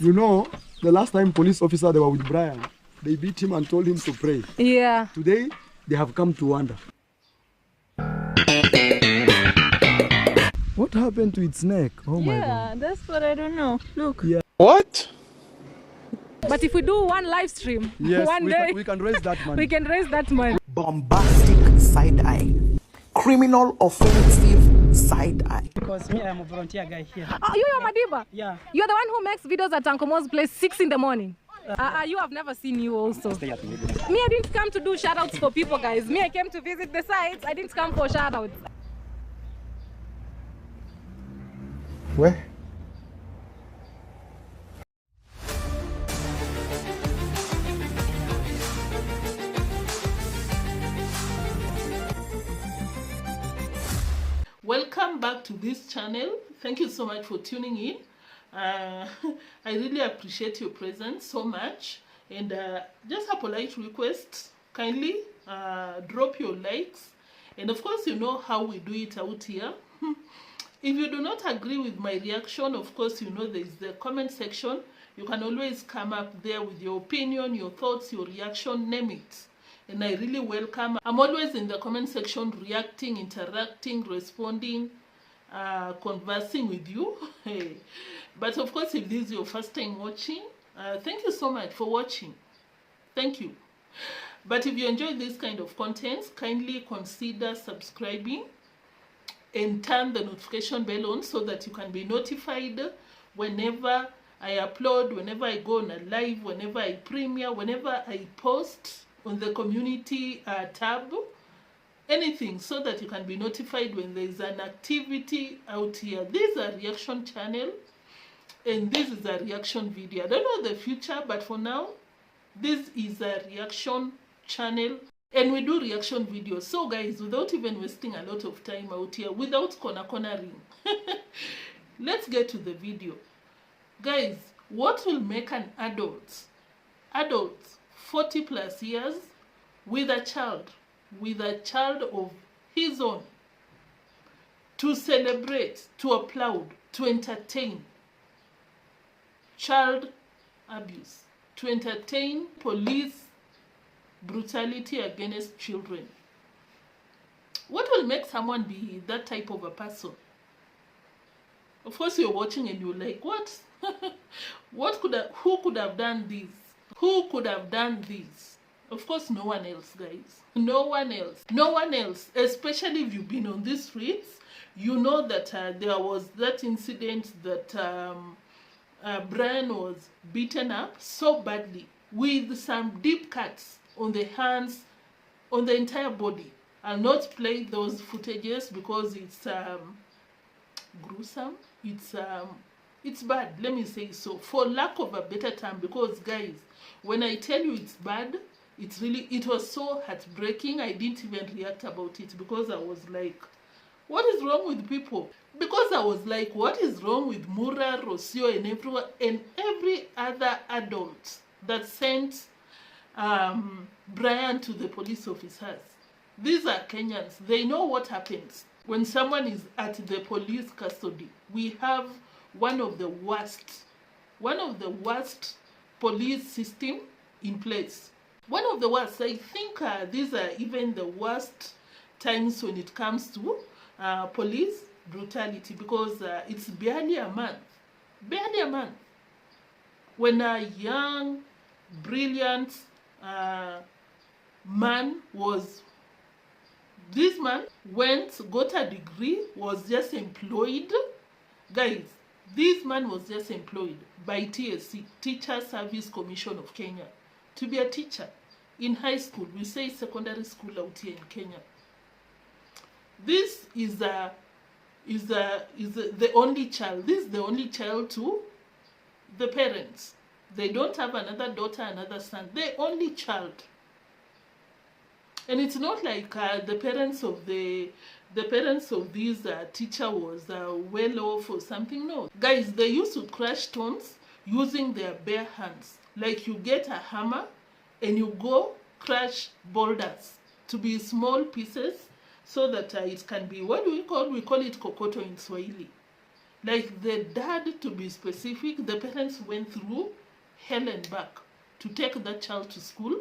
You know, the last time police officer, they were with Brian. They beat him and told him to pray. Yeah. Today, they have come to wonder. What happened to its neck? Oh my God. Yeah, that's what I don't know. Look. Yeah. What? But if we do one live stream, Yes, one day, we can raise that money. we can raise that money. Bombastic side eye, criminal offensive side eye. Because me, I'm a volunteer guy here. Oh, you're Madiba? Yeah. You're the one who makes videos at Uncle place 6 in the morning. You have never seen you also. Me, I didn't come to do shout-outs for people, guys. Me, I came to visit the sites. I didn't come for shout-outs. Where? Welcome back to this channel. Thank you so much for tuning in. I really appreciate your presence so much, and just a polite request, kindly drop your likes, and of course you know how we do it out here. If you do not agree with my reaction, of course you know there is the comment section. You can always come up there with your opinion, your thoughts, your reaction, name it, and I really welcome. I'm always in the comment section reacting, interacting, responding, conversing with you. But of course, if this is your first time watching, thank you so much for watching. Thank you. But if you enjoy this kind of content, kindly consider subscribing and turn the notification bell on so that you can be notified whenever I upload, whenever I go on a live, whenever I premiere, whenever I post on the community tab, anything, so that you can be notified when there is an activity out here. This is a reaction channel, and this is a reaction video. I don't know the future, but for now, this is a reaction channel, and we do reaction videos. So guys, without even wasting a lot of time out here, without cornering, let's get to the video. Guys, what will make an adult 40 plus years with a child of his own, to celebrate, to applaud, to entertain child abuse, to entertain police brutality against children? What will make someone be that type of a person? Of course you're watching and you're like, what? Who could have done this? Who could have done this? Of course, no one else, guys. No one else. No one else. Especially if you've been on these streets, you know that there was that incident that Brian was beaten up so badly with some deep cuts on the hands, on the entire body. I'll not play those footages because it's gruesome. It's bad, let me say so, for lack of a better term, because guys, when I tell you it's bad, it was so heartbreaking. I didn't even react about it because I was like, what is wrong with people? Because I was like, what is wrong with Mura, Rocio, and everyone, and every other adult that sent Brian to the police officers? These are Kenyans. They know what happens when someone is at the police custody. We have one of the worst police system in place. One of the worst. I think these are even the worst times when it comes to police brutality, because it's barely a month when a young, brilliant man was, this man got a degree, was just employed. Guys, this man was just employed by TSC, Teacher Service Commission of Kenya, to be a teacher in high school. We say secondary school out here in Kenya. This is the only child. This is the only child to the parents. They don't have another daughter, another son. The only child. And it's not like the parents of this teacher was well off or something. No, guys, they used to crush stones using their bare hands. Like you get a hammer and you go crush boulders to be small pieces so that it can be, what do we call it kokoto in Swahili. Like the dad, to be specific, the parents went through hell and back to take that child to school,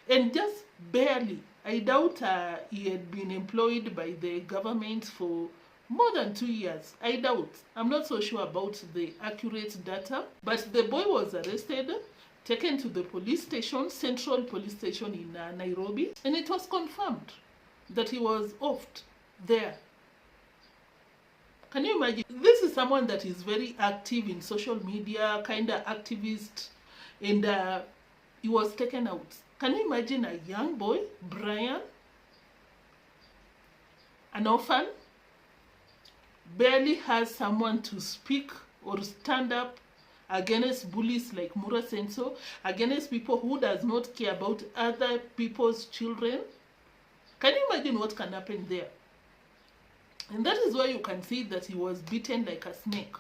and just barely, I doubt he had been employed by the government for more than 2 years. I doubt. I'm not so sure about the accurate data, but the boy was arrested, taken to the police station, Central Police Station in Nairobi, and it was confirmed that he was offed there. Can you imagine? This is someone that is very active in social media, kind of activist, and he was taken out. Can you imagine a young boy, Brian, an orphan, barely has someone to speak or stand up against bullies like Mura Senso, against people who does not care about other people's children? Can you imagine what can happen there? And that is why you can see that he was beaten like a snake,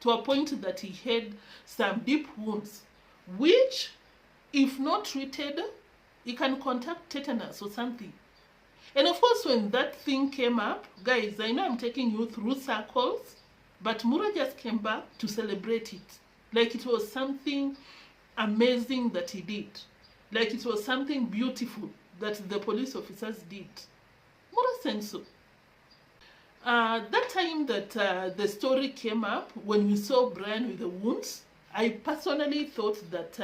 to a point that he had some deep wounds, which, if not treated, he can contact tetanus or something. And of course, when that thing came up, guys, I know I'm taking you through circles, but Mura just came back to celebrate it. Like it was something amazing that he did. Like it was something beautiful that the police officers did. Mura Senso. That time that the story came up, when we saw Brian with the wounds, I personally thought that,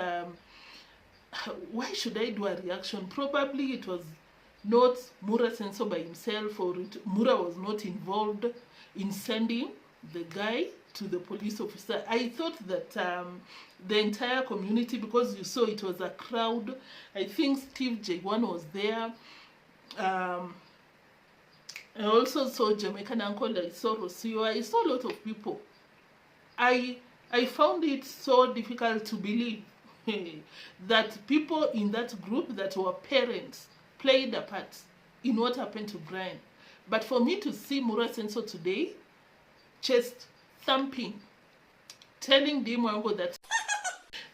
why should I do a reaction? Probably it was not Mura Senso by himself, or Mura was not involved in sending the guy to the police officer. I thought that the entire community, because you saw it was a crowd, I think Steve J1 was there. I also saw Jamaican Uncle, I saw Rocio'S, I saw a lot of people. I found it so difficult to believe that people in that group that were parents played a part in what happened to Brian. But for me to see Mura Senso today, chest thumping, telling deemwango that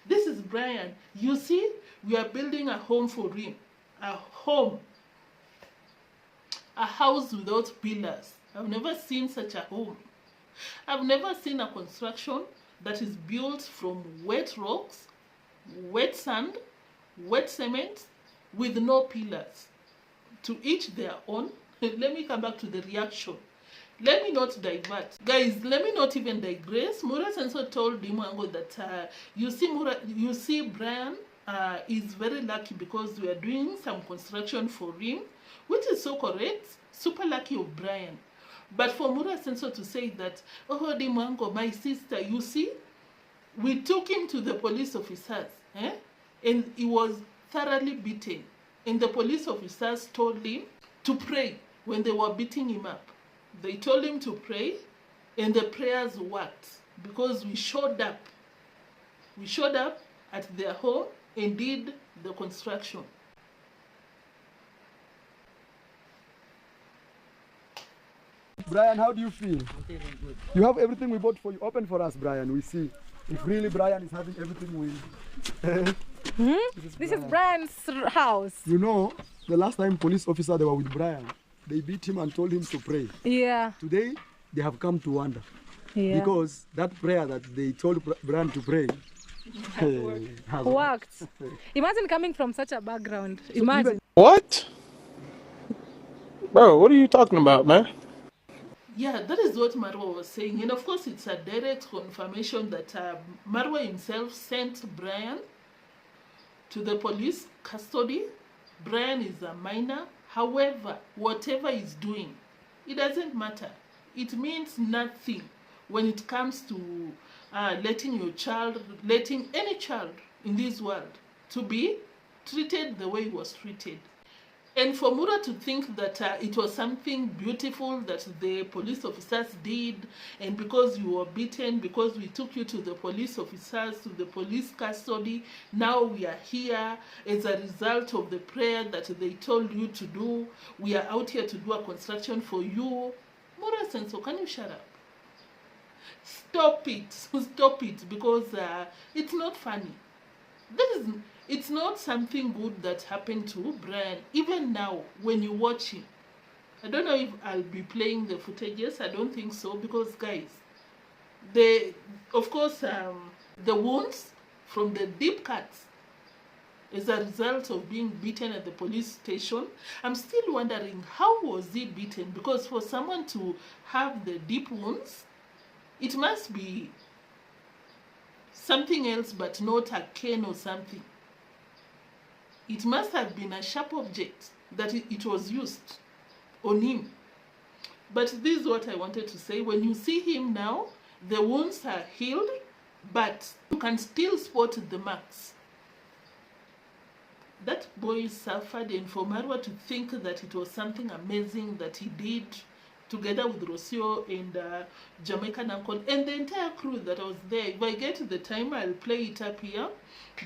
this is Brian. You see, we are building a home for him. A home. A house without pillars. I've never seen such a home. I've never seen a construction that is built from wet rocks, wet sand, wet cement, with no pillars. To each their own. Let me come back to the reaction. Let me not divert. Guys, let me not even digress. Mura Senso told deemwango that, you see Brian is very lucky because we are doing some construction for him, which is so correct. Super lucky of Brian. But for Mura Senso to say that, oh, deemwango, my sister, you see, we took him to the police officers, and he was thoroughly beaten. And the police officers told him to pray when they were beating him up. They told him to pray, and the prayers worked because we showed up. We showed up at their home and did the construction. Brian, how do you feel? You have everything we bought for you. Open for us, Brian. We see if really Brian is having everything we. This is Brian's house. You know, the last time police officer they were with Brian, they beat him and told him to pray. Yeah. Today, they have come to wonder. Yeah. Because that prayer that they told Brian to pray has Worked. Imagine coming from such a background. Imagine. What? Bro, what are you talking about, man? Yeah, that is what Marwa was saying. And of course, it's a direct confirmation that Marwa himself sent Brian to the police custody. Brian is a minor. However, whatever he's doing, it doesn't matter. It means nothing when it comes to letting any child in this world to be treated the way he was treated. And for Mura to think that it was something beautiful that the police officers did, and because you were beaten, because we took you to the police officers, to the police custody, now we are here as a result of the prayer that they told you to do. We are out here to do a construction for you. Mura Senso, can you shut up? Stop it. Stop it, because it's not funny. It's not something good that happened to Brian. Even now, when you watch him, I don't know if I'll be playing the footages. I don't think so, because guys, of course, the wounds from the deep cuts as a result of being beaten at the police station. I'm still wondering, how was he beaten? Because for someone to have the deep wounds, it must be something else but not a cane or something. It must have been a sharp object that it was used on him. But this is what I wanted to say. When you see him now, the wounds are healed, but you can still spot the marks. That boy suffered, and for Marwa to think that it was something amazing that he did together with Rocio and Jamaican uncle and the entire crew that was there. If I get the time, I'll play it up here.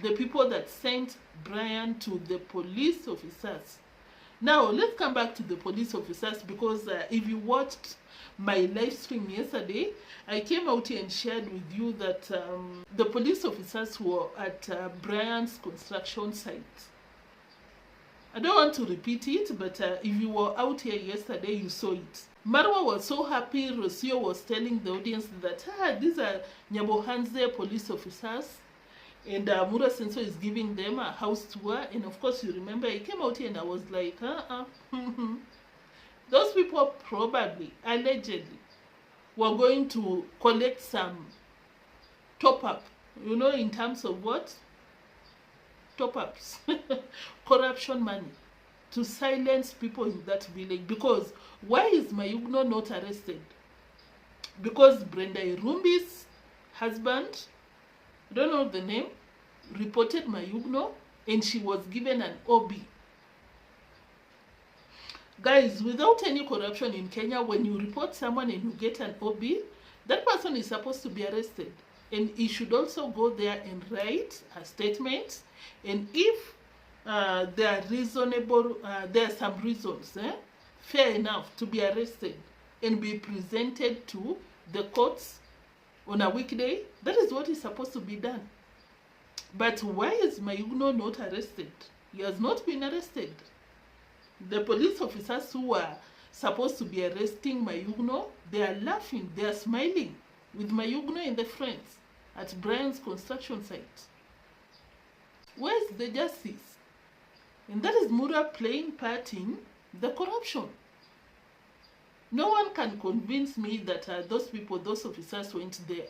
The people that sent Brian to the police officers. Now, let's come back to the police officers, because if you watched my live stream yesterday, I came out here and shared with you that the police officers were at Brian's construction site. I don't want to repeat it, but if you were out here yesterday, you saw it. Marwa was so happy. Rocio was telling the audience that these are Nyabohanze police officers, and Mura Sensor is giving them a house tour. And of course, you remember, I came out here and I was like, those people probably, allegedly, were going to collect some top-up, you know, in terms of what? Top-ups, corruption money, to silence people in that village. Because why is Mayugno not arrested? Because Brenda Irumbi's husband, I don't know the name, reported Mayugno, and she was given an OB. Guys, without any corruption in Kenya, when you report someone and you get an OB, that person is supposed to be arrested. And he should also go there and write a statement. And if there are reasonable, there are some reasons, fair enough to be arrested and be presented to the courts on a weekday, that is what is supposed to be done. But why is Mayugno not arrested? He has not been arrested. The police officers who are supposed to be arresting Mayugno, they are laughing, they are smiling with Mayugno and the friends at Brian's construction site. Where's the justice? And that is Mura playing part in the corruption. No one can convince me that those people, those officers went there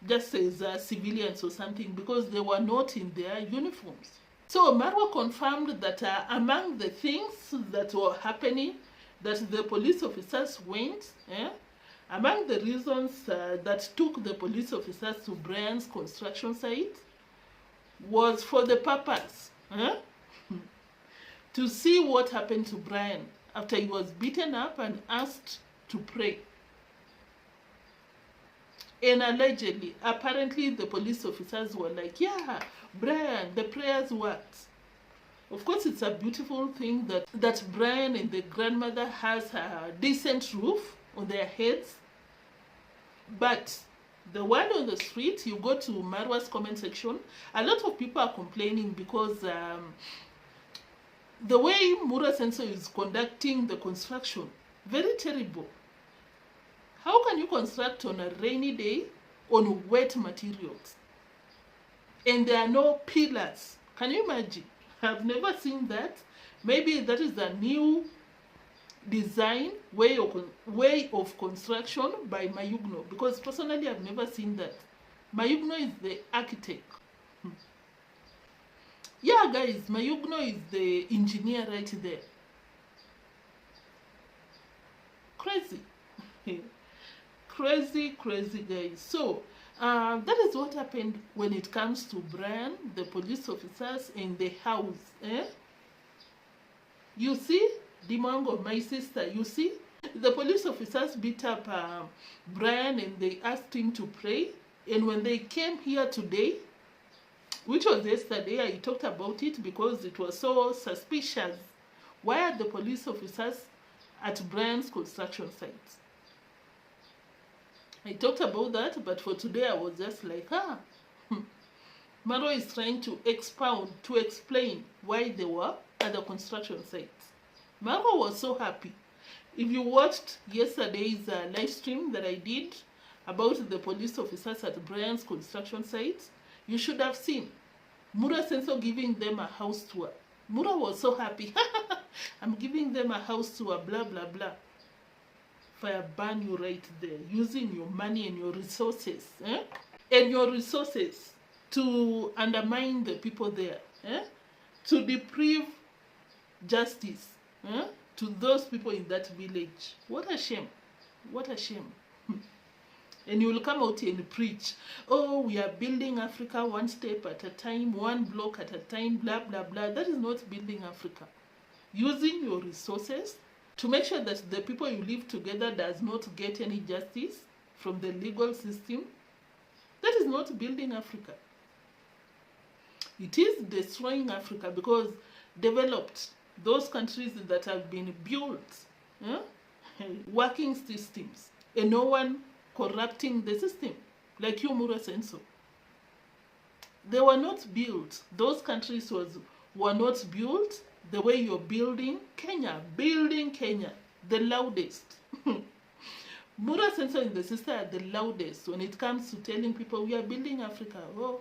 just as civilians or something, because they were not in their uniforms. So Marwa confirmed that among the things that were happening, that the police officers went, among the reasons that took the police officers to Brian's construction site was for the purpose to see what happened to Brian after he was beaten up and asked to pray. And allegedly, apparently the police officers were like, yeah, Brian, the prayers worked. Of course, it's a beautiful thing that Brian and the grandmother has a decent roof on their heads. But the word on the street, you go to Marwa's comment section, a lot of people are complaining because the way Mura Sensor is conducting the construction, very terrible. How can you construct on a rainy day on wet materials? And there are no pillars. Can you imagine? I've never seen that. Maybe that is a new design way of construction by Mayugno, because personally I've never seen that. Mayugno is the architect. Yeah, guys, Mayugno is the engineer right there. Crazy. Crazy, guys. So that is what happened when it comes to Brian, the police officers, and the house. You see, deemwango, my sister, you see, the police officers beat up Brian and they asked him to pray. And when they came here today, which was yesterday, I talked about it because it was so suspicious. Why are the police officers at Brian's construction site? I talked about that, but for today I was just like, Marwa is trying to expound, to explain why they were at the construction site. Marwa was so happy. If you watched yesterday's live stream that I did, about the police officers at Brian's construction site, you should have seen Mura Sensor giving them a house tour. Mura was so happy. I'm giving them a house tour, blah, blah, blah. Fire burn you right there, using your money and your resources. And your resources to undermine the people there. To deprive justice to those people in that village. What a shame. What a shame. And you will come out and preach, oh, we are building Africa one step at a time, one block at a time, blah, blah, blah. That is not building Africa. Using your resources to make sure that the people you live together does not get any justice from the legal system, that is not building Africa. It is destroying Africa, because developed, those countries that have been built, working systems, and no one corrupting the system, like you, Mura Sensor. They were not built. Those countries were not built the way you're building Kenya. Building Kenya, the loudest. Mura Sensor and the sister are the loudest when it comes to telling people we are building Africa. Oh,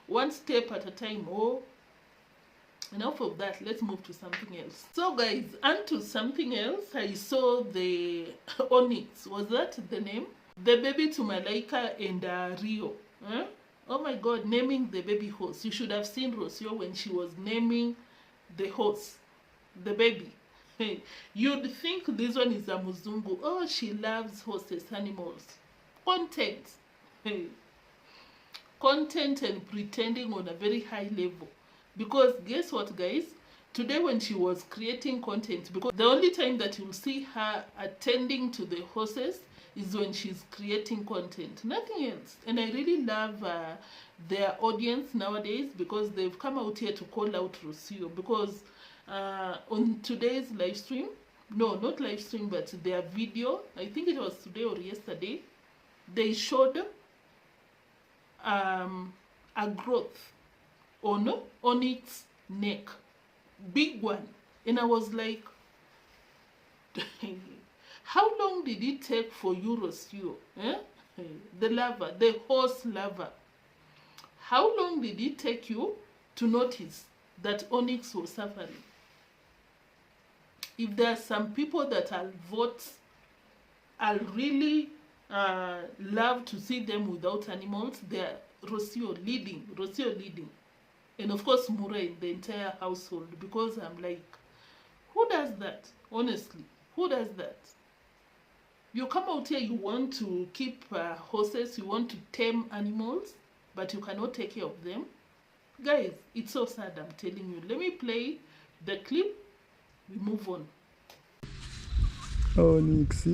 one step at a time. Oh, enough of that. Let's move to something else. So guys, onto something else. I saw the Onyx. Was that the name? The baby to Malaika and Rio. Oh my God, naming the baby horse. You should have seen Rocio when she was naming the horse, the baby. You'd think this one is a Muzungu. Oh, she loves horses, animals. Content. Content and pretending on a very high level. Because guess what, guys? Today when she was creating content, because the only time that you'll see her attending to the horses is when she's creating content, nothing else. And I really love their audience nowadays, because they've come out here to call out Rocio, because on today's live stream, no, not live stream, but their video, I think it was today or yesterday, they showed a growth on Onyx's neck, big one. And I was like, how long did it take for you, Rocio, the lover, the horse lover? How long did it take you to notice that Onyx was suffering? If there are some people that I'll vote, I'll really love to see them without animals, they're Rocio leading. And of course, Mura in the entire household, because I'm like, who does that? Honestly, who does that? You come out here, you want to keep horses, you want to tame animals, but you cannot take care of them. Guys, it's so sad, I'm telling you. Let me play the clip. We move on. Onyx.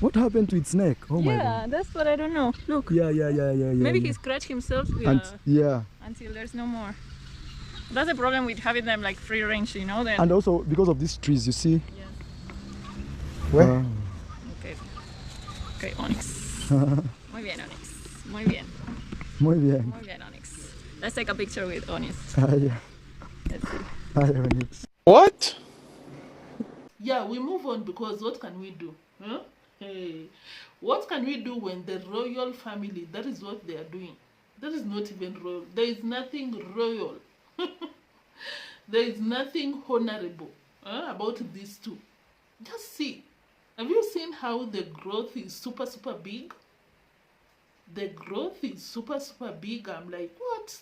What happened to its neck? Oh my God. Yeah, that's what I don't know. Look. Yeah. Maybe he scratched himself. Until there's no more. That's the problem with having them like free range, you know. Then. And also because of these trees, you see. Yeah. Where? Okay, Onyx. Muy bien, Onyx. Muy bien. Muy bien. Muy bien, Onyx. Let's take a picture with Onyx. Yeah. Let's see. Hi, Onyx. What? Yeah, we move on, because what can we do? Hey, what can we do when the royal family, that is what they are doing? That is not even royal. There is nothing royal. There is nothing honorable about these two. Just see. Have you seen how the growth is super big? The growth is super big. I'm like, what?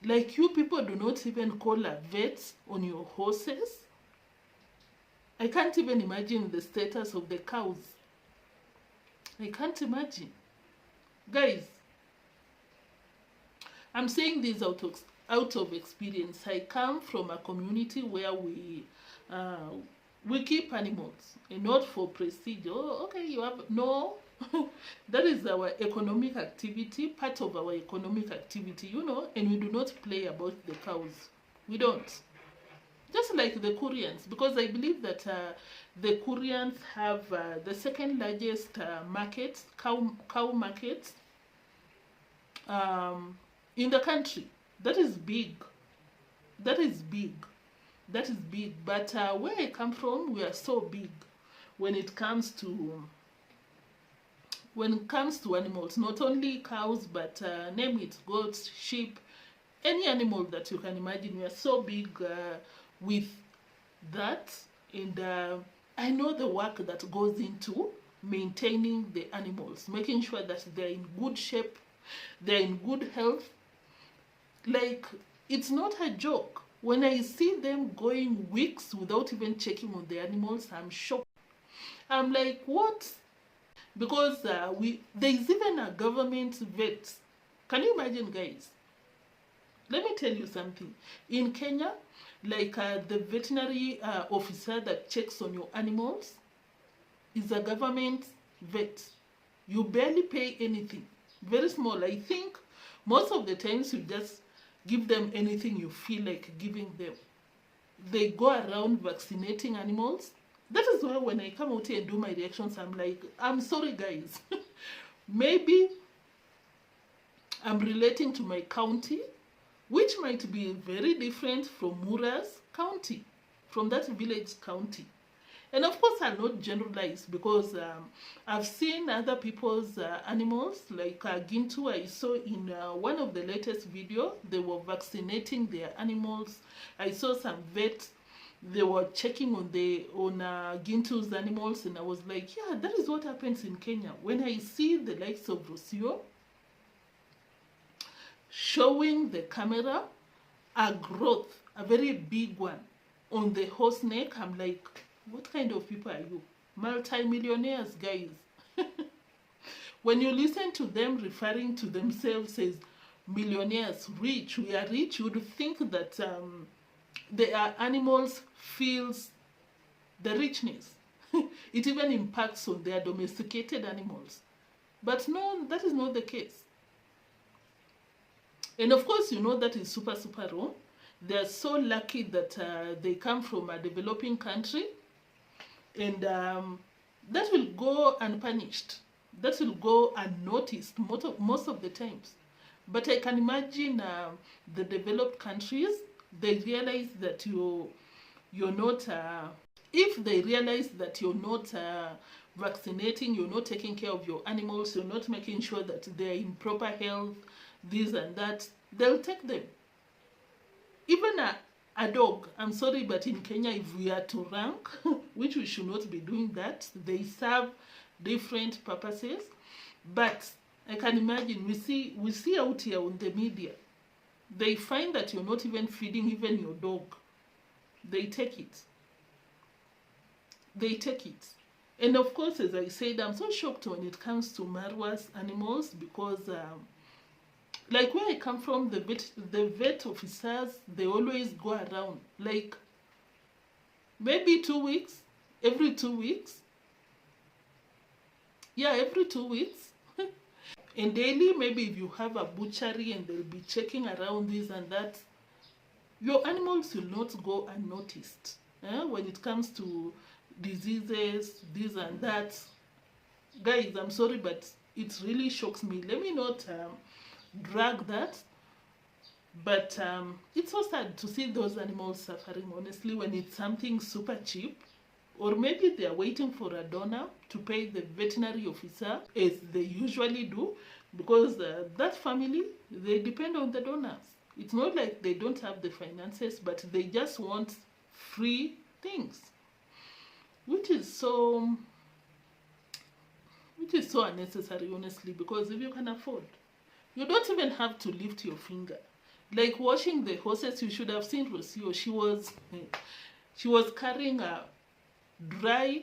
Like, you people do not even call a vet on your horses? I can't even imagine the status of the cows. I can't imagine. Guys, I'm saying this out of experience. I come from a community where we keep animals, and not for prestige. Oh, okay, you have no. That is our economic activity, part of our economic activity, you know, and we do not play about the cows. We don't. Just like the Koreans, because I believe that the Koreans have the second largest market, cow market in the country. That is big. That is big. That is big. But where I come from, we are so big when it comes to when it comes to animals, not only cows, but name it, goats, sheep, any animal that you can imagine. We are so big with that, and I know the work that goes into maintaining the animals, making sure that they're in good shape, they're in good health. Like, it's not a joke. When I see them going weeks without even checking on the animals, I'm shocked. I'm like, what? Because there's even a government vet. Can you imagine, guys? Let me tell you something. In Kenya, like the veterinary officer that checks on your animals is a government vet. You barely pay anything. Very small. I think most of the times you just give them anything you feel like giving them. They go around vaccinating animals. That is why when I come out here and do my reactions, I'm like, I'm sorry, guys. Maybe I'm relating to my county, which might be very different from Mura's county, from that village county. And of course, I'll not generalize, because I've seen other people's animals, like Gintu. I saw in one of the latest video, they were vaccinating their animals. I saw some vets, they were checking on Gintu's animals, and I was like, yeah, that is what happens in Kenya. When I see the likes of Rocio showing the camera a growth, a very big one, on the horse neck, I'm like, what kind of people are you? Multi-millionaires, guys. When you listen to them referring to themselves as millionaires, rich, we are rich, you would think that their animals feels the richness. It even impacts on their domesticated animals. But no, that is not the case. And of course, you know that is super, super wrong. They are so lucky that they come from a developing country, and that will go unpunished. That will go unnoticed most of the times. But I can imagine the developed countries, they realize that you're not, if they realize that you're not vaccinating, you're not taking care of your animals, you're not making sure that they're in proper health, this and that, they'll take them. Even a dog, I'm sorry, but in Kenya, if we are to rank, which we should not be doing that, they serve different purposes. But I can imagine, we see out here on the media, they find that you're not even feeding even your dog. They take it. They take it. And of course, as I said, I'm so shocked when it comes to Marwa's animals, because like where I come from, the vet officers, they always go around, like maybe 2 weeks, every 2 weeks. Yeah, every 2 weeks. And daily, maybe if you have a butchery and they'll be checking around this and that, your animals will not go unnoticed. When it comes to diseases, this and that. Guys, I'm sorry, but it really shocks me. Let me not drag that, but it's so sad to see those animals suffering, honestly, when it's something super cheap, or maybe they are waiting for a donor to pay the veterinary officer, as they usually do, because that family, they depend on the donors. It's not like they don't have the finances, but they just want free things, which is so unnecessary, honestly, because if you can afford, you don't even have to lift your finger. Like washing the horses, you should have seen Rocio. She was carrying a dry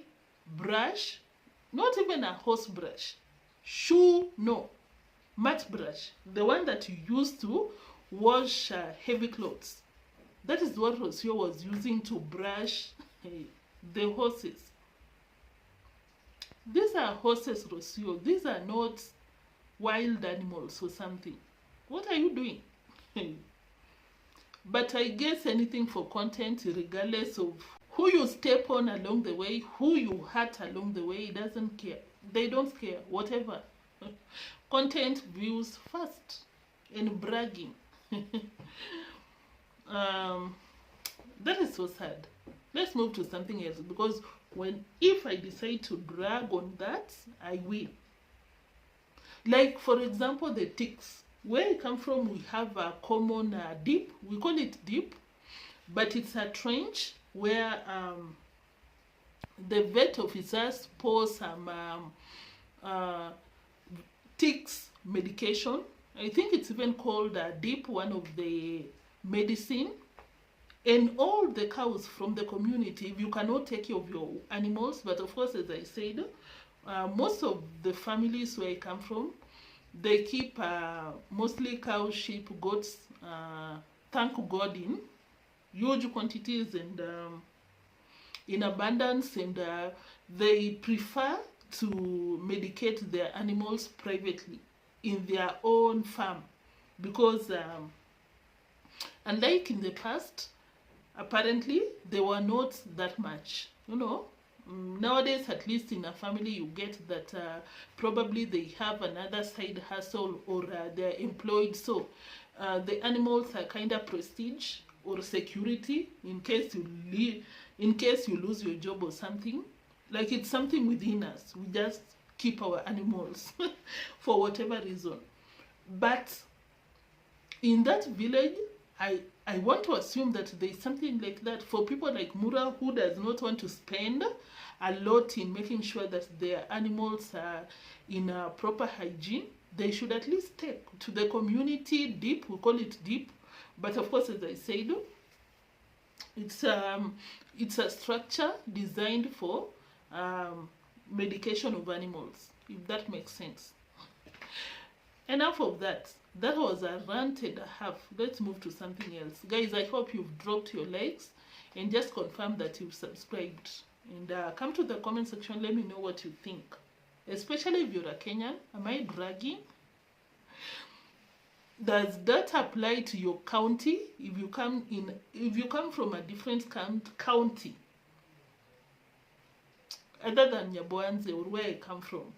brush, not even a horse brush, mat brush, the one that you use to wash heavy clothes. That is what Rocio was using to brush the horses. These are horses, Rocio. These are not wild animals or something. What are you doing? But I guess anything for content, regardless of who you step on along the way, who you hurt along the way, it doesn't care. They don't care, whatever. Content, views first, and bragging. That is so sad. Let's move to something else, because if I decide to drag on that, I will. Like, for example, the ticks. Where I come from, we have a common dip. We call it dip, but it's a trench where the vet officers pour some ticks medication. I think it's even called dip, one of the medicine. And all the cows from the community, if you cannot take care of your animals, but of course, as I said, most of the families where I come from, they keep mostly cows, sheep, goats, thank God, in huge quantities and in abundance, and they prefer to medicate their animals privately in their own farm, because unlike in the past, apparently they were not that much, you know. Nowadays, at least in a family, you get that probably they have another side hustle, or they're employed, so the animals are kind of prestige or security in case you lose your job or something. Like, it's something within us. We just keep our animals for whatever reason. But in that village, I want to assume that there's something like that for people like Mura, who does not want to spend a lot in making sure that their animals are in proper hygiene. They should at least take to the community dip. We call it dip, but of course, as I said, it's a structure designed for medication of animals, if that makes sense. Enough of that. That was a rant and a half. Let's move to something else. Guys, I hope you've dropped your likes and just confirm that you've subscribed. And come to the comment section, let me know what you think. Especially if you're a Kenyan. Am I bragging? Does that apply to your county? If you come from a different county, other than Nyaboanze, or where I come from.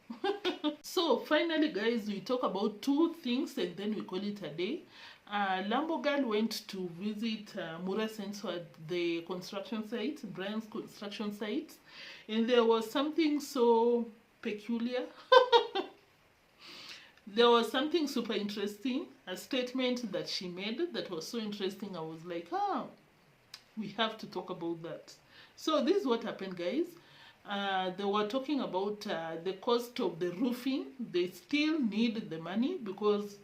So finally, guys, we talk about two things and then we call it a day. Lambo Girl went to visit Mura Senso at the construction site, Brian's construction site, and there was something so peculiar. There was something super interesting, a statement that she made that was so interesting. I was like, we have to talk about that. So this is what happened, guys. They were talking about the cost of the roofing. They still need the money because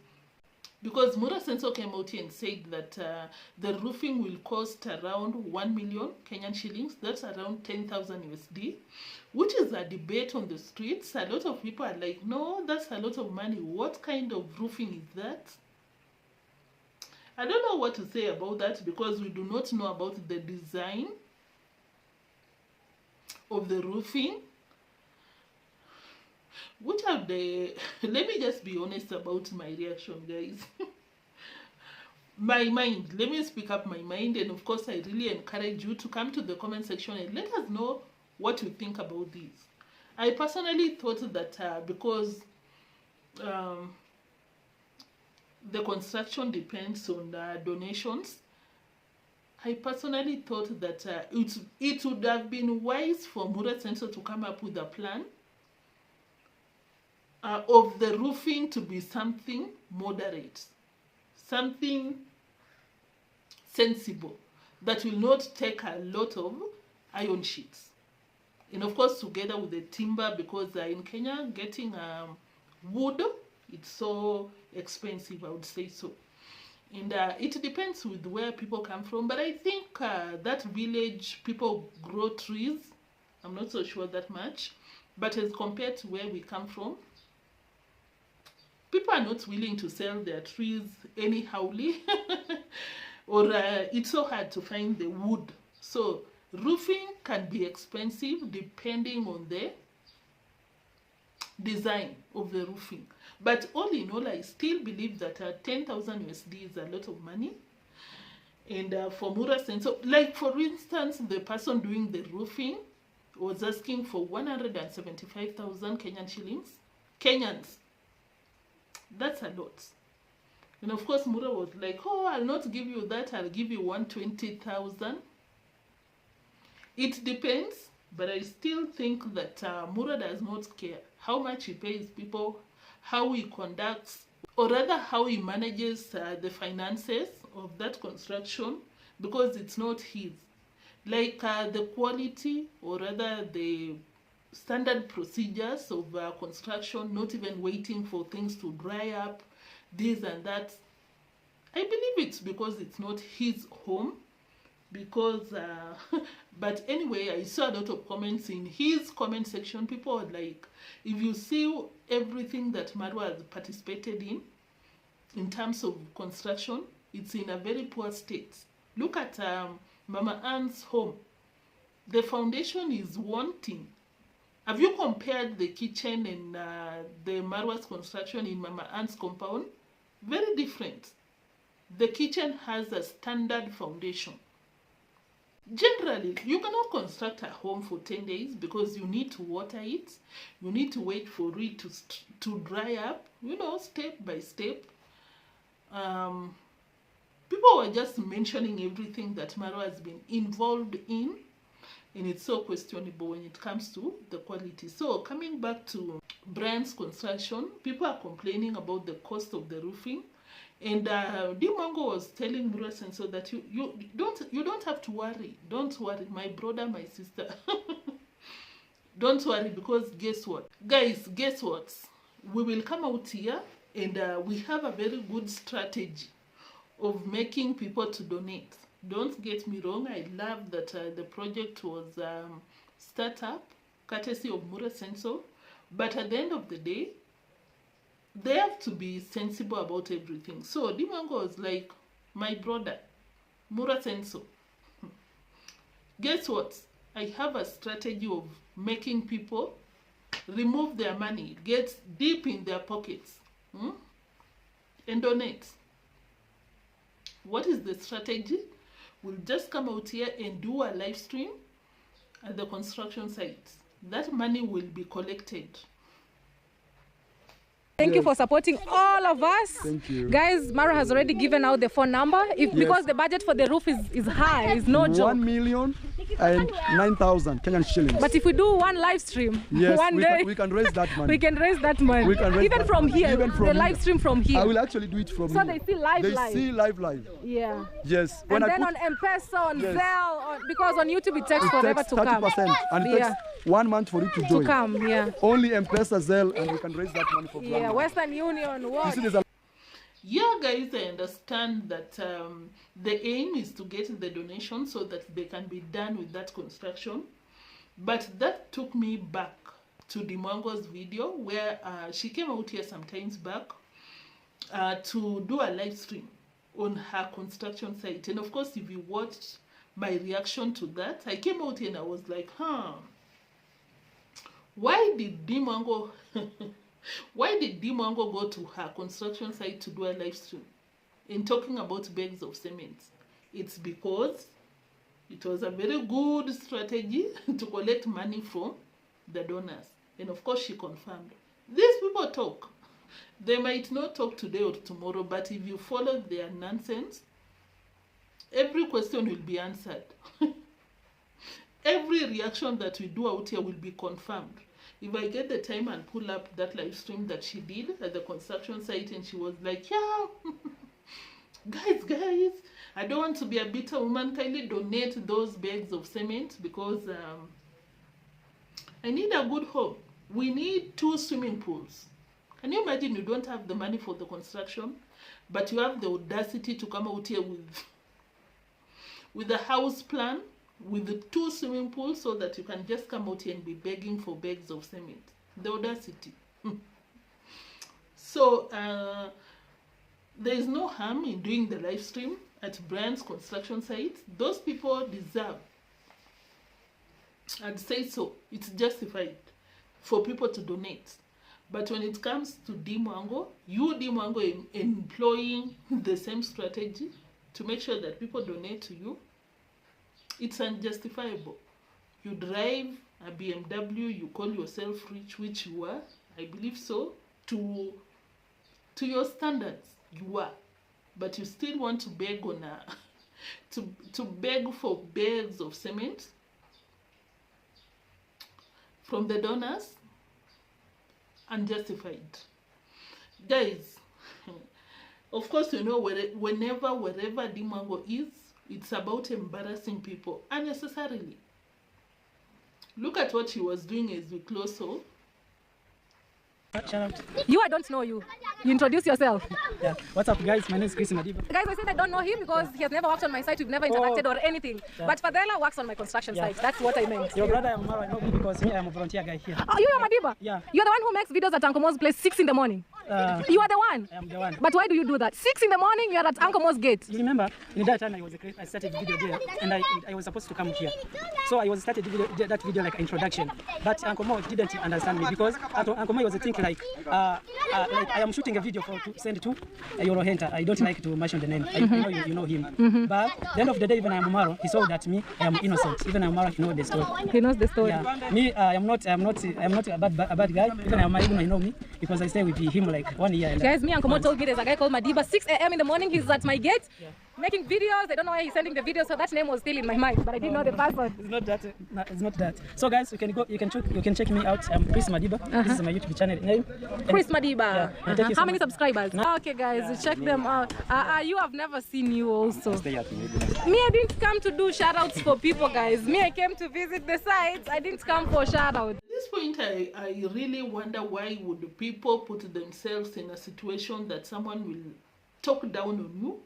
Mura Senso came out here and said that the roofing will cost around 1 million Kenyan shillings. That's around 10,000 USD, which is a debate on the streets. A lot of people are like, no, that's a lot of money. What kind of roofing is that? I don't know what to say about that because we do not know about the design of the roofing. Which are the let me just be honest about my reaction, guys. My mind, let me speak up my mind, and of course I really encourage you to come to the comment section and let us know what you think about this. I personally thought that because the construction depends on donations, I personally thought that it would have been wise for Mura Senso to come up with a plan of the roofing to be something moderate, something sensible, that will not take a lot of iron sheets. And of course, together with the timber, because in Kenya, getting wood, it's so expensive, I would say so. And it depends with where people come from. But I think that village, people grow trees. I'm not so sure that much. But as compared to where we come from, people are not willing to sell their trees anyhowly. Or it's so hard to find the wood. So roofing can be expensive depending on the design of the roofing. But all in all, I still believe that 10,000 USD is a lot of money. And for Mura Senso, like for instance, the person doing the roofing was asking for 175,000 Kenyan shillings. Kenyans. That's a lot. And of course, Mura was like, oh, I'll not give you that. I'll give you 120,000. It depends, but I still think that Mura does not care how much he pays people, how he conducts, or rather how he manages the finances of that construction, because it's not his. Like the quality, or rather the standard procedures of construction, not even waiting for things to dry up, this and that. I believe it's because it's not his home. Because, but anyway, I saw a lot of comments in his comment section. People were like, if you see everything that Marwa has participated in terms of construction, it's in a very poor state. Look at Mama Ann's home. The foundation is wanting. Have you compared the kitchen and the Marwa's construction in Mama Ann's compound? Very different. The kitchen has a standard foundation. Generally, you cannot construct a home for 10 days because you need to water it. You need to wait for it to dry up, you know, step by step. People were just mentioning everything that Marwa has been involved in, and it's so questionable when it comes to the quality. So coming back to Brian's construction, people are complaining about the cost of the roofing. And deemwango was telling Mura so that you don't have to worry. Don't worry, my brother, my sister. Don't worry, because guess what? Guys, guess what? We will come out here and we have a very good strategy of making people to donate. Don't get me wrong, I love that the project was start up, courtesy of Mura Senso. But at the end of the day, they have to be sensible about everything. So deemwango was like, my brother, Mura Senso, guess what? I have a strategy of making people remove their money, get deep in their pockets, and donate. What is the strategy? We'll just come out here and do a live stream at the construction site. That money will be collected. Thank you for supporting all of us. Thank you. Guys, Mara has already given out the phone number. Because the budget for the roof is high, it's no joke. 1,009,000 Kenyan shillings. But if we do one live stream, yes, one day, we can raise that money. We can raise that money. Even from here, the live stream from here. I will actually do it from here. So they see live. They see live. Yeah. Yes. And then on M-Pesa, on Zelle, because on YouTube it takes forever to come. 30%, and it takes 1 month for it to join. To come, yeah. Only M-Pesa, Zelle, and we can raise that money for Yeah, Western Union, what? Yeah, guys, I understand that the aim is to get the donation so that they can be done with that construction. But that took me back to deemwango's video where she came out here some times back to do a live stream on her construction site. And of course, if you watched my reaction to that, I came out here and I was like, why did deemwango go to her construction site to do a live stream in talking about bags of cement? It's because it was a very good strategy to collect money from the donors. And of course, she confirmed. These people talk. They might not talk today or tomorrow, but if you follow their nonsense, every question will be answered. Every reaction that we do out here will be confirmed. If I get the time and pull up that live stream that she did at the construction site, and she was like, yeah, guys, I don't want to be a bitter woman. Kindly donate those bags of cement because I need a good home. We need 2 swimming pools. Can you imagine you don't have the money for the construction, but you have the audacity to come out here with a house plan, with the 2 swimming pools, so that you can just come out here and be begging for bags of cement. The audacity. So there is no harm in doing the live stream at Brian's construction site. Those people deserve, I'd say so, it's justified for people to donate. But when it comes to deemwango, employing the same strategy to make sure that people donate to you, it's unjustifiable. You drive a BMW, you call yourself rich, which you are, I believe so, to your standards, you are. But you still want to beg on to beg for bags of cement from the donors. Unjustified. Guys, of course, you know, wherever deemwango is, it's about embarrassing people unnecessarily. Look at what he was doing as we close. So Shout out. You, I don't know you. You introduce yourself. Yeah. What's up, guys? My name is Chris Madiba. Guys, I said I don't know him because he has never worked on my site. We've never interacted or anything. Yeah. But Fadela works on my construction site. That's what I meant. Your brother, Marwa, I know you because me, I'm a volunteer guy here. Oh, you are Madiba? Yeah. You're the one who makes videos at Uncle Mo's place 6 in the morning. You are the one. I am the one. But why do you do that? 6 in the morning, you're at Uncle Mo's gate. You remember, in that time I started video there, and I was supposed to come here. So I was started that video like introduction. But Uncle Mo didn't understand me because Uncle Mo was thinking like I am shooting a video to send to Aarondante. I don't like to mention the name. I know you know him. But at the end of the day, even I am Mura, he saw that me, I am innocent. Even I am Mura, he knows the story. He knows the story. Yeah. Me, I'm not a bad guy. Even I am mayuguno, you know me because I stay with him like 1 year. Guys, me and Komo told me there's a guy called Madiba. 6 a.m. in the morning, he's at my gate making videos. I don't know why he's sending the videos, so that name was still in my mind, but I didn't know the person. It's not that. No, it's not that. So guys, you can check me out. I'm Chris Madiba. This is my YouTube channel name. Chris Madiba. Yeah. How many subscribers? No. Okay, guys, check them out. You have never seen you also. Me, I didn't come to do shout-outs for people, guys. Me, I came to visit the sites. I didn't come for shout-outs. at this point, I really wonder why would people put themselves in a situation that someone will talk down on you,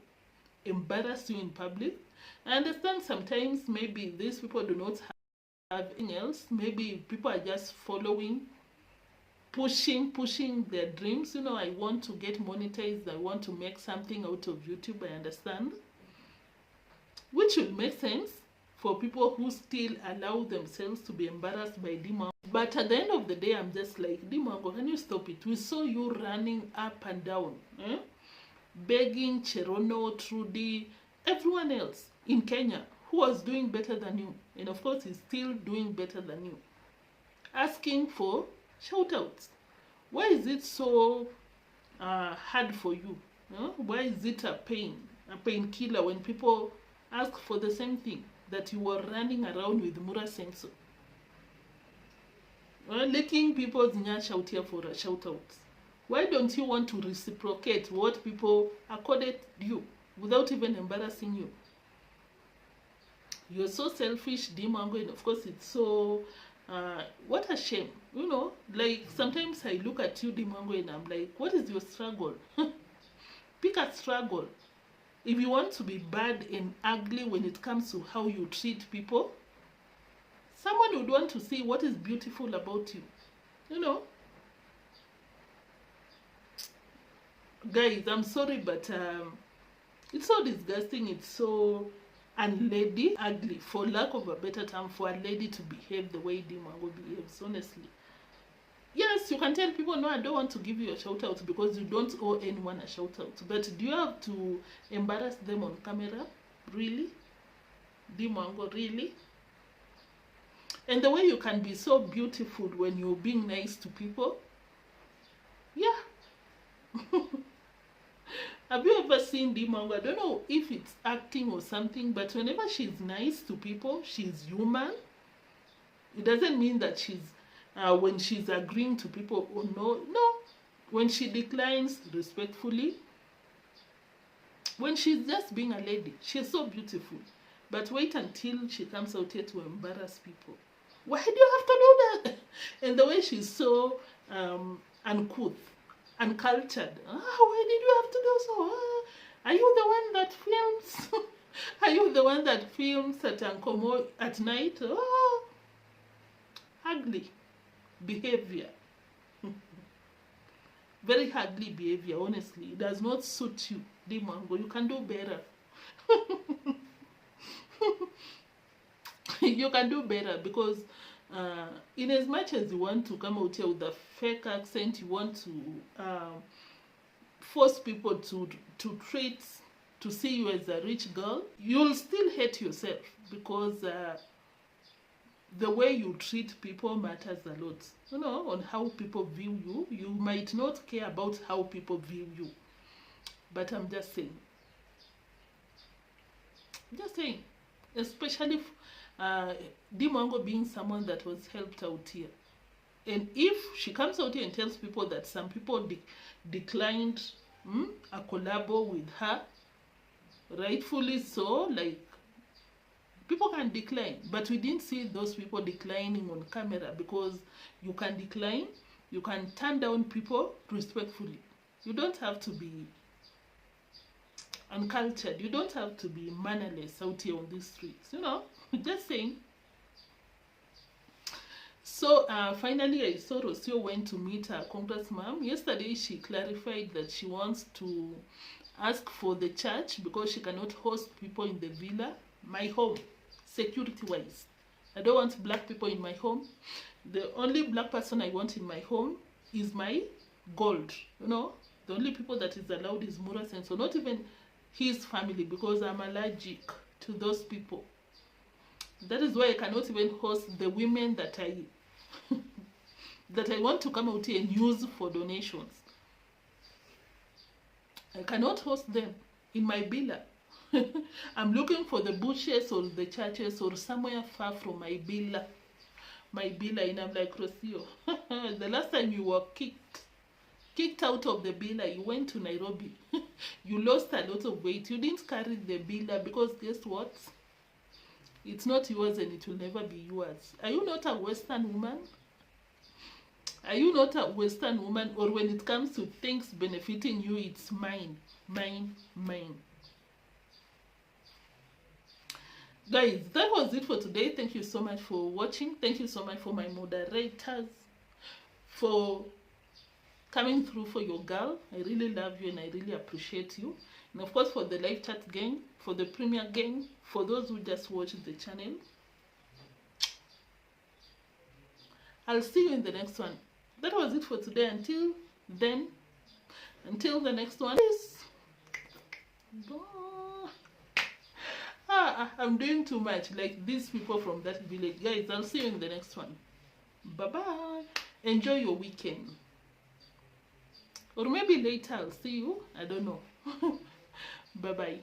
embarrass you in public. I understand sometimes maybe these people do not have anything else. Maybe people are just following, pushing their dreams. You know, I want to get monetized. I want to make something out of YouTube. I understand. Which would make sense for people who still allow themselves to be embarrassed by deemwango. But at the end of the day, I'm just like, deemwango, can you stop it? We saw you running up and down, begging Cherono, Trudy, everyone else in Kenya who was doing better than you. And of course, he's still doing better than you. Asking for shout-outs. Why is it so hard for you? Why is it a painkiller when people ask for the same thing that you were running around with Mura Senso? Licking people's nyash out here for a shout-out. Why don't you want to reciprocate what people accorded you without even embarrassing you? You're so selfish, deemwango, and of course it's so, what a shame. You know, like sometimes I look at you, deemwango, and I'm like, what is your struggle? Pick a struggle. If you want to be bad and ugly when it comes to how you treat people, someone would want to see what is beautiful about you. You know? Guys, I'm sorry, but it's so disgusting. It's so unlady, ugly, for lack of a better term, for a lady to behave the way deemwango behaves, honestly. Yes, you can tell people, no, I don't want to give you a shout-out because you don't owe anyone a shout-out. But do you have to embarrass them on camera? Really? deemwango, really? And the way you can be so beautiful when you're being nice to people? Yeah. Have you ever seen deemwango? I don't know if it's acting or something, but whenever she's nice to people, she's human. It doesn't mean that she's when she's agreeing to people, oh no. When she declines respectfully, when she's just being a lady, she's so beautiful. But wait until she comes out here to embarrass people. Why do you have to do that? And the way she's so uncouth, uncultured. Why did you have to do so? Are you the one that films? Are you the one that films at unclemo at night? Ugly behavior. Very ugly behavior, honestly. It does not suit you, deemwango. You can do better. You can do better because in as much as you want to come out here with a fake accent, you want to force people to see you as a rich girl, you'll still hate yourself because the way you treat people matters a lot. You know, on how people view you. You might not care about how people view you. But I'm just saying. Especially deemwango being someone that was helped out here. And if she comes out here and tells people that some people declined a collabo with her, rightfully so, like, people can decline, but we didn't see those people declining on camera, because you can decline, you can turn down people respectfully. You don't have to be uncultured, you don't have to be mannerless out here on these streets, you know, just saying. So finally, I saw Rocio went to meet her congratsmum. Yesterday, she clarified that she wants to ask for the church because she cannot host people in the villa, my home, security-wise. I don't want black people in my home. The only black person I want in my home is my gold. You know, the only people that is allowed is Mura, and so not even his family, because I'm allergic to those people. That is why I cannot even host the women that I that I want to come out here and use for donations. I cannot host them in my villa. I'm looking for the bushes or the churches or somewhere far from my villa. And I'm like, Rocio, the last time you were kicked out of the villa, you went to Nairobi. You lost a lot of weight. You didn't carry the villa because guess what? It's not yours and it will never be yours. Are you not a Western woman? Are you not a Western woman? Or when it comes to things benefiting you, it's mine, mine, mine. Guys, that was it for today. Thank you so much for watching. Thank you so much for my moderators, for coming through for your girl. I really love you and I really appreciate you. And of course for the live chat gang, for the premier gang, for those who just watched the channel. I'll see you in the next one. That was it for today. Until then, until the next one. I'm doing too much like these people from that village. Guys, I'll see you in the next one. Bye-bye. Enjoy your weekend. Or maybe later I'll see you. I don't know. Bye-bye.